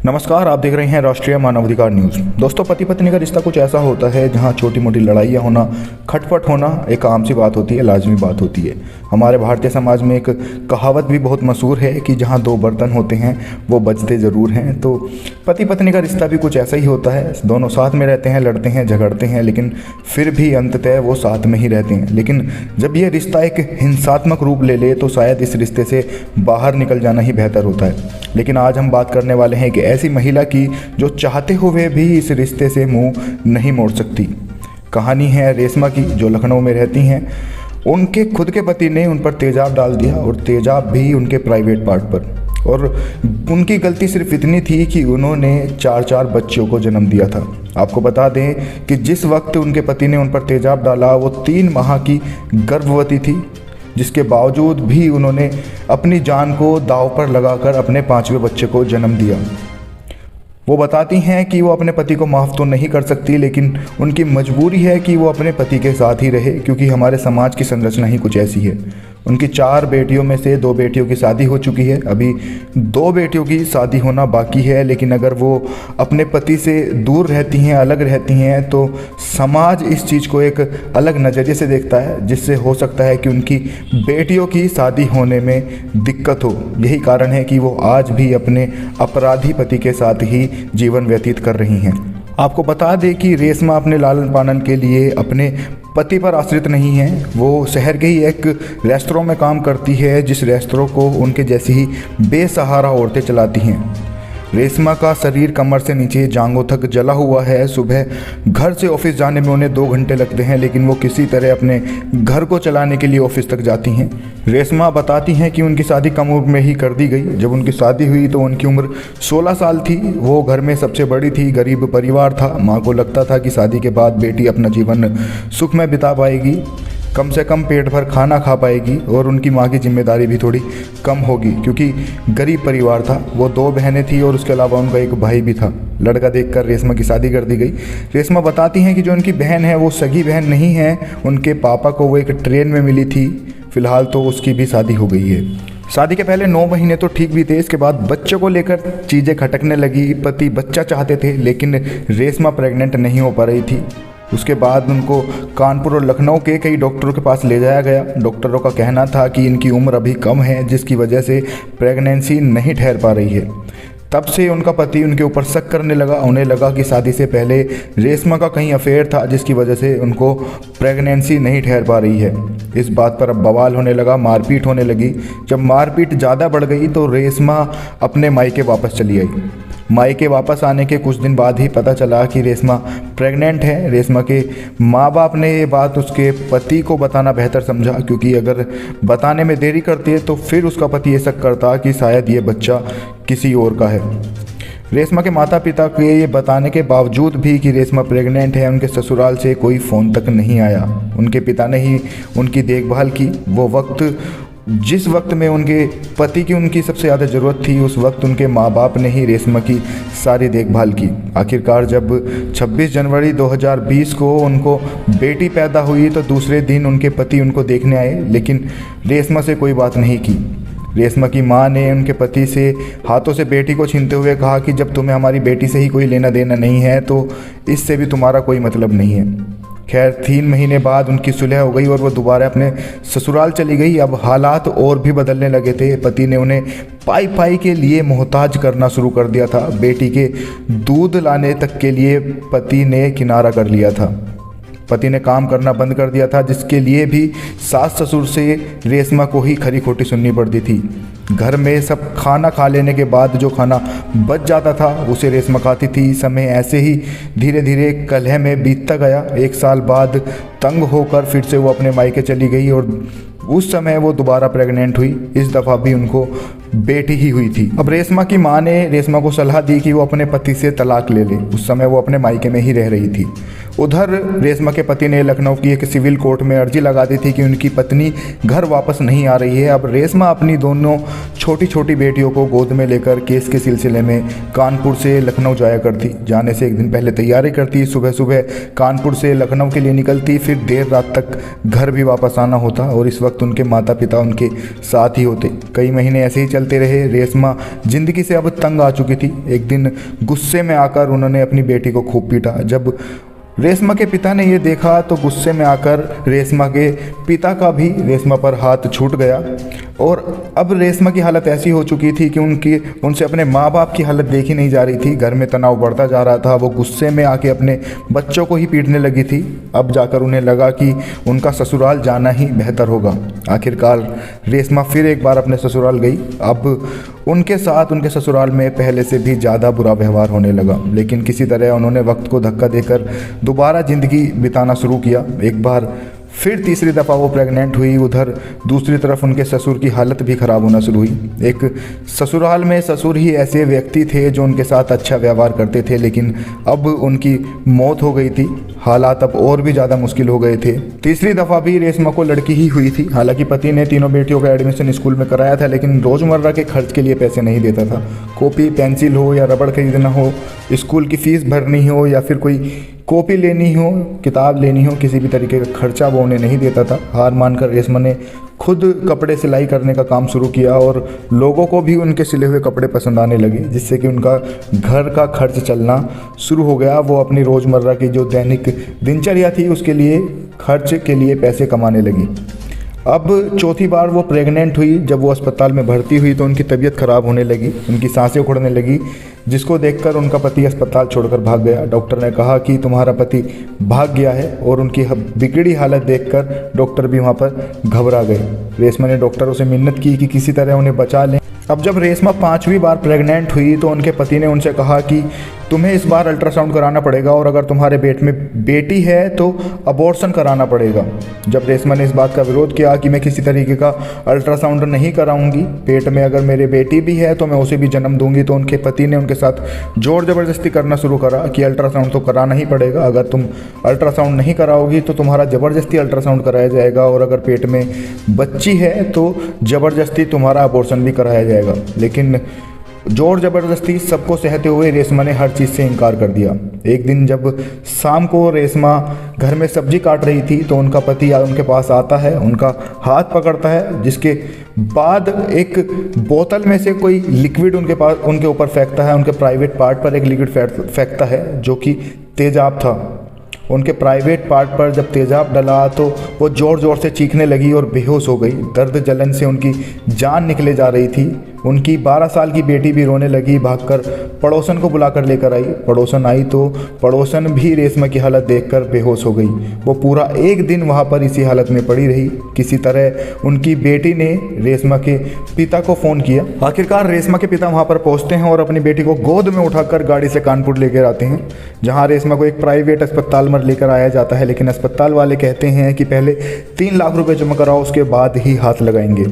नमस्कार, आप देख रहे हैं राष्ट्रीय मानवाधिकार न्यूज़। दोस्तों, पति पत्नी का रिश्ता कुछ ऐसा होता है जहां छोटी मोटी लड़ाइयाँ होना, खटपट होना एक आम सी बात होती है, लाजमी बात होती है। हमारे भारतीय समाज में एक कहावत भी बहुत मशहूर है कि जहां दो बर्तन होते हैं वो बजते ज़रूर हैं। तो पति पत्नी का रिश्ता भी कुछ ऐसा ही होता है। दोनों साथ में रहते हैं, लड़ते हैं, झगड़ते हैं, लेकिन फिर भी अंततः वो साथ में ही रहते हैं। लेकिन जब ये रिश्ता एक हिंसात्मक रूप ले ले तो शायद इस रिश्ते से बाहर निकल जाना ही बेहतर होता है। लेकिन आज हम बात करने वाले हैं कि ऐसी महिला की जो चाहते हुए भी इस रिश्ते से मुंह नहीं मोड़ सकती। कहानी है रेशमा की, जो लखनऊ में रहती हैं। उनके खुद के पति ने उन पर तेजाब डाल दिया, और तेजाब भी उनके प्राइवेट पार्ट पर। और उनकी गलती सिर्फ इतनी थी कि उन्होंने 4 बच्चों को जन्म दिया था। आपको बता दें कि जिस वक्त उनके पति ने उन पर तेजाब डाला वो 3 माह की गर्भवती थी, जिसके बावजूद भी उन्होंने अपनी जान को दांव पर लगाकर अपने 5वें बच्चे को जन्म दिया। वो बताती हैं कि वो अपने पति को माफ़ तो नहीं कर सकती, लेकिन उनकी मजबूरी है कि वो अपने पति के साथ ही रहे, क्योंकि हमारे समाज की संरचना ही कुछ ऐसी है। उनकी 4 बेटियों में से 2 बेटियों की शादी हो चुकी है, अभी 2 बेटियों की शादी होना बाकी है। लेकिन अगर वो अपने पति से दूर रहती हैं, अलग रहती हैं, तो समाज इस चीज़ को एक अलग नज़रिए से देखता है, जिससे हो सकता है कि उनकी बेटियों की शादी होने में दिक्कत हो। यही कारण है कि वो आज भी अपने अपराधी पति के साथ ही जीवन व्यतीत कर रही हैं। आपको बता दें कि रेशमा अपने लालन पालन के लिए अपने पति पर आश्रित नहीं है। वो शहर के ही एक रेस्तरों में काम करती है, जिस रेस्तरों को उनके जैसी ही बेसहारा औरतें चलाती हैं। रेशमा का शरीर कमर से नीचे जांघों तक जला हुआ है। सुबह घर से ऑफिस जाने में उन्हें 2 घंटे लगते हैं, लेकिन वो किसी तरह अपने घर को चलाने के लिए ऑफिस तक जाती हैं। रेशमा बताती हैं कि उनकी शादी कम उम्र में ही कर दी गई। जब उनकी शादी हुई तो उनकी उम्र 16 साल थी। वो घर में सबसे बड़ी थी, गरीब परिवार था। माँ को लगता था कि शादी के बाद बेटी अपना जीवन सुख में बिता पाएगी, कम से कम पेट भर खाना खा पाएगी, और उनकी माँ की जिम्मेदारी भी थोड़ी कम होगी, क्योंकि गरीब परिवार था। वो 2 बहनें थी और उसके अलावा उनका एक भाई भी था। लड़का देखकर रेशमा की शादी कर दी गई। रेशमा बताती हैं कि जो उनकी बहन है वो सगी बहन नहीं है। उनके पापा को वो एक ट्रेन में मिली थी। फिलहाल तो उसकी भी शादी हो गई है। शादी के पहले 9 महीने तो ठीक भी थे। इसके बाद बच्चों को लेकर चीज़ें खटकने लगी। पति बच्चा चाहते थे, लेकिन रेशमा प्रेग्नेंट नहीं हो पा रही थी। उसके बाद उनको कानपुर और लखनऊ के कई डॉक्टरों के पास ले जाया गया। डॉक्टरों का कहना था कि इनकी उम्र अभी कम है, जिसकी वजह से प्रेगनेंसी नहीं ठहर पा रही है। तब से उनका पति उनके ऊपर शक करने लगा। उन्हें लगा कि शादी से पहले रेशमा का कहीं अफेयर था, जिसकी वजह से उनको प्रेगनेंसी नहीं ठहर पा रही है। इस बात पर अब बवाल होने लगा, मारपीट होने लगी। जब मारपीट ज़्यादा बढ़ गई तो रेशमा अपने मायके वापस चली आई। मायके वापस आने के कुछ दिन बाद ही पता चला कि रेशमा प्रेग्नेंट है। रेशमा के माँ बाप ने ये बात उसके पति को बताना बेहतर समझा, क्योंकि अगर बताने में देरी करती है तो फिर उसका पति ये शक करता कि शायद ये बच्चा किसी और का है। रेशमा के माता पिता के ये बताने के बावजूद भी कि रेशमा प्रेग्नेंट है, उनके ससुराल से कोई फ़ोन तक नहीं आया। उनके पिता ने ही उनकी देखभाल की। वो वक्त जिस वक्त में उनके पति की उनकी सबसे ज़्यादा ज़रूरत थी, उस वक्त उनके माँ बाप ने ही रेशमा की सारी देखभाल की। आखिरकार जब 26 जनवरी 2020 को उनको बेटी पैदा हुई तो दूसरे दिन उनके पति उनको देखने आए, लेकिन रेशमा से कोई बात नहीं की। रेशमा की माँ ने उनके पति से हाथों से बेटी को छीनते हुए कहा कि जब तुम्हें हमारी बेटी से ही कोई लेना देना नहीं है तो इससे भी तुम्हारा कोई मतलब नहीं है। खैर 3 महीने बाद उनकी सुलह हो गई और वो दोबारा अपने ससुराल चली गई। अब हालात और भी बदलने लगे थे। पति ने उन्हें पाई के लिए मोहताज करना शुरू कर दिया था। बेटी के दूध लाने तक के लिए पति ने किनारा कर लिया था। पति ने काम करना बंद कर दिया था, जिसके लिए भी सास ससुर से रेशमा को ही खरी खोटी सुननी पड़ती थी। घर में सब खाना खा लेने के बाद जो खाना बच जाता था उसे रेशमा खाती थी। समय ऐसे ही धीरे धीरे कलह में बीतता गया। 1 साल बाद तंग होकर फिर से वो अपने मायके चली गई, और उस समय वो दोबारा प्रेग्नेंट हुई। इस दफ़ा भी उनको बेटी ही हुई थी। अब रेशमा की माँ ने रेशमा को सलाह दी कि वो अपने पति से तलाक ले ले। उस समय वो अपने मायके में ही रह रही थी। उधर रेशमा के पति ने लखनऊ की एक सिविल कोर्ट में अर्जी लगा दी थी कि उनकी पत्नी घर वापस नहीं आ रही है। अब रेशमा अपनी दोनों छोटी छोटी बेटियों को गोद में लेकर केस के सिलसिले में कानपुर से लखनऊ जाया करती। जाने से 1 दिन पहले तैयारी करती, सुबह सुबह कानपुर से लखनऊ के लिए निकलती, फिर देर रात तक घर भी वापस आना होता, और इस वक्त उनके माता पिता उनके साथ ही होते। कई महीने ऐसे ही चलते रहे। रेशमा जिंदगी से अब तंग आ चुकी थी। एक दिन गुस्से में आकर उन्होंने अपनी बेटी को खूब पीटा। जब रेशमा के पिता ने ये देखा तो गुस्से में आकर रेशमा के पिता का भी रेशमा पर हाथ छूट गया। और अब रेशमा की हालत ऐसी हो चुकी थी कि उनसे अपने माँ बाप की हालत देखी नहीं जा रही थी। घर में तनाव बढ़ता जा रहा था। वो गुस्से में आके अपने बच्चों को ही पीटने लगी थी। अब जाकर उन्हें लगा कि उनका ससुराल जाना ही बेहतर होगा। आखिरकार रेशमा फिर एक बार अपने ससुराल गई। अब उनके साथ उनके ससुराल में पहले से भी ज़्यादा बुरा व्यवहार होने लगा, लेकिन किसी तरह उन्होंने वक्त को धक्का देकर दोबारा ज़िंदगी बिताना शुरू किया। एक बार फिर तीसरी दफ़ा वो प्रेग्नेंट हुई। उधर दूसरी तरफ उनके ससुर की हालत भी ख़राब होना शुरू हुई। एक ससुराल में ससुर ही ऐसे व्यक्ति थे जो उनके साथ अच्छा व्यवहार करते थे, लेकिन अब उनकी मौत हो गई थी। हालात अब और भी ज़्यादा मुश्किल हो गए थे। तीसरी दफ़ा भी रेशमा को लड़की ही हुई थी। हालांकि पति ने तीनों बेटियों का एडमिशन स्कूल में कराया था, लेकिन रोज़मर्रा के खर्च के लिए पैसे नहीं देता था। कॉपी पेंसिल हो या रबड़ खरीदना हो, स्कूल की फ़ीस भरनी हो या फिर कोई कॉपी लेनी हो, किताब लेनी हो, किसी भी तरीके का खर्चा वो उन्हें नहीं देता था। हार मानकर रेशमा ने खुद कपड़े सिलाई करने का काम शुरू किया और लोगों को भी उनके सिले हुए कपड़े पसंद आने लगे, जिससे कि उनका घर का खर्च चलना शुरू हो गया। वो अपनी रोज़मर्रा की जो दैनिक दिनचर्या थी उसके लिए खर्च के लिए पैसे कमाने लगी। अब चौथी बार वो प्रेग्नेंट हुई। जब वो अस्पताल में भर्ती हुई तो उनकी तबीयत ख़राब होने लगी, उनकी सांसें उखड़ने लगी, जिसको देखकर उनका पति अस्पताल छोड़कर भाग गया। डॉक्टर ने कहा कि तुम्हारा पति भाग गया है, और उनकी बिगड़ी हालत देखकर डॉक्टर भी वहाँ पर घबरा गए। रेशमा ने डॉक्टरों से मिन्नत की कि किसी तरह उन्हें बचा लें। अब जब रेशमा 5वीं बार प्रेग्नेंट हुई तो उनके पति ने उनसे कहा कि तुम्हें इस बार अल्ट्रासाउंड कराना पड़ेगा, और अगर तुम्हारे पेट में बेटी है तो अबॉर्शन कराना पड़ेगा। जब रेशमा ने इस बात का विरोध किया कि मैं किसी तरीके का अल्ट्रासाउंड नहीं कराऊंगी, पेट में अगर मेरी बेटी भी है तो मैं उसे भी जन्म दूंगी, तो उनके पति ने उनके साथ जोर ज़बरदस्ती करना शुरू करा कि अल्ट्रासाउंड तो कराना ही पड़ेगा। अगर तुम अल्ट्रासाउंड नहीं कराओगी तो तुम्हारा ज़बरदस्ती अल्ट्रासाउंड कराया जाएगा, और अगर पेट में बच्ची है तो ज़बरदस्ती तुम्हारा अबॉर्शन भी कराया जाएगा। लेकिन जोर ज़बरदस्ती सबको सहते हुए रेशमा ने हर चीज़ से इनकार कर दिया। एक दिन जब शाम को रेशमा घर में सब्जी काट रही थी तो उनका पति उनके पास आता है, उनका हाथ पकड़ता है, जिसके बाद एक बोतल में से कोई लिक्विड उनके ऊपर फेंकता है। उनके प्राइवेट पार्ट पर एक लिक्विड फेंकता है जो कि तेजाब था। उनके प्राइवेट पार्ट पर जब तेजाब डला तो वो ज़ोर ज़ोर से चीखने लगी और बेहोश हो गई। दर्द जलन से उनकी जान निकले जा रही थी। उनकी 12 साल की बेटी भी रोने लगी। भागकर पड़ोसन को बुलाकर लेकर आई। पड़ोसन आई तो पड़ोसन भी रेशमा की हालत देखकर बेहोश हो गई। वो पूरा एक दिन वहाँ पर इसी हालत में पड़ी रही। किसी तरह उनकी बेटी ने रेशमा के पिता को फ़ोन किया। आखिरकार रेशमा के पिता वहाँ पर पहुँचते हैं और अपनी बेटी को गोद में उठाकर गाड़ी से कानपुर लेकर आते हैं, जहाँ रेशमा को एक प्राइवेट अस्पताल में लेकर आया जाता है। लेकिन अस्पताल वाले कहते हैं कि पहले 3 लाख रुपए जमा कराओ, उसके बाद ही हाथ लगाएंगे।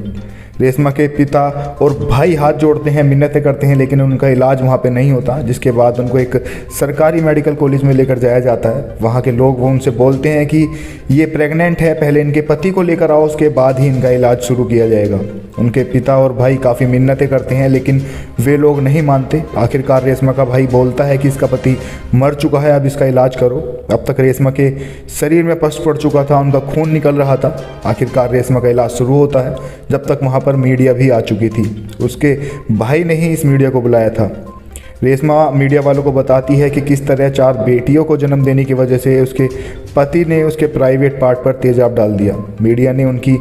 रेशमा के पिता और भाई हाथ जोड़ते हैं, मिन्नतें करते हैं, लेकिन उनका इलाज वहाँ पे नहीं होता। जिसके बाद उनको एक सरकारी मेडिकल कॉलेज में लेकर जाया जाता है। वहाँ के लोग वो उनसे बोलते हैं कि ये प्रेग्नेंट है, पहले इनके पति को लेकर आओ, उसके बाद ही इनका इलाज शुरू किया जाएगा। उनके पिता और भाई काफ़ी मिन्नतें करते हैं, लेकिन वे लोग नहीं मानते। आखिरकार रेशमा का भाई बोलता है कि इसका पति मर चुका है, अब इसका इलाज करो। अब तक रेशमा के शरीर में पस पड़ चुका था, उनका खून निकल रहा था। आखिरकार रेशमा का इलाज शुरू होता है, जब तक वहाँ पर मीडिया भी आ चुकी थी। उसके भाई ने ही इस मीडिया को बुलाया था। रेशमा मीडिया वालों को बताती है कि किस तरह 4 बेटियों को जन्म देने की वजह से उसके पति ने उसके प्राइवेट पार्ट पर तेजाब डाल दिया। मीडिया ने उनकी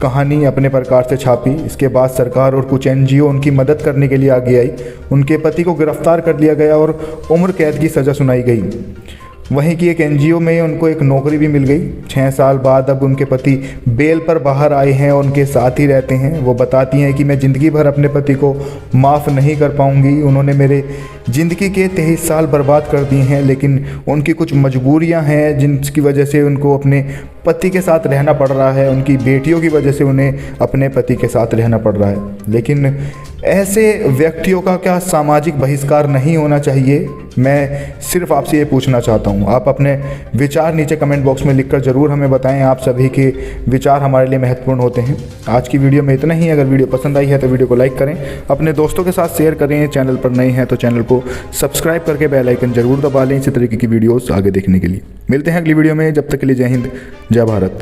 कहानी अपने प्रकार से छापी। इसके बाद सरकार और कुछ एनजीओ उनकी मदद करने के लिए आगे आई। उनके पति को गिरफ्तार कर लिया गया और उम्र कैद की सज़ा सुनाई गई। वहीं की एक एनजीओ में उनको एक नौकरी भी मिल गई। 6 साल बाद अब उनके पति बेल पर बाहर आए हैं और उनके साथ ही रहते हैं। वो बताती हैं कि मैं ज़िंदगी भर अपने पति को माफ़ नहीं कर पाऊंगी। उन्होंने मेरे ज़िंदगी के 23 साल बर्बाद कर दिए हैं, लेकिन उनकी कुछ मजबूरियां हैं जिनकी वजह से उनको अपने पति के साथ रहना पड़ रहा है। उनकी बेटियों की वजह से उन्हें अपने पति के साथ रहना पड़ रहा है। लेकिन ऐसे व्यक्तियों का क्या सामाजिक बहिष्कार नहीं होना चाहिए? मैं सिर्फ आपसे ये पूछना चाहता हूँ। आप अपने विचार नीचे कमेंट बॉक्स में लिखकर ज़रूर हमें बताएं। आप सभी के विचार हमारे लिए महत्वपूर्ण होते हैं। आज की वीडियो में इतना ही। अगर वीडियो पसंद आई है तो वीडियो को लाइक करें, अपने दोस्तों के साथ शेयर करें। चैनल पर नए हैं तो चैनल को सब्सक्राइब करके बेल आइकन जरूर दबा लें इसी तरीके की वीडियोस आगे देखने के लिए। मिलते हैं अगली वीडियो में। जब तक के लिए जय हिंद, जय भारत।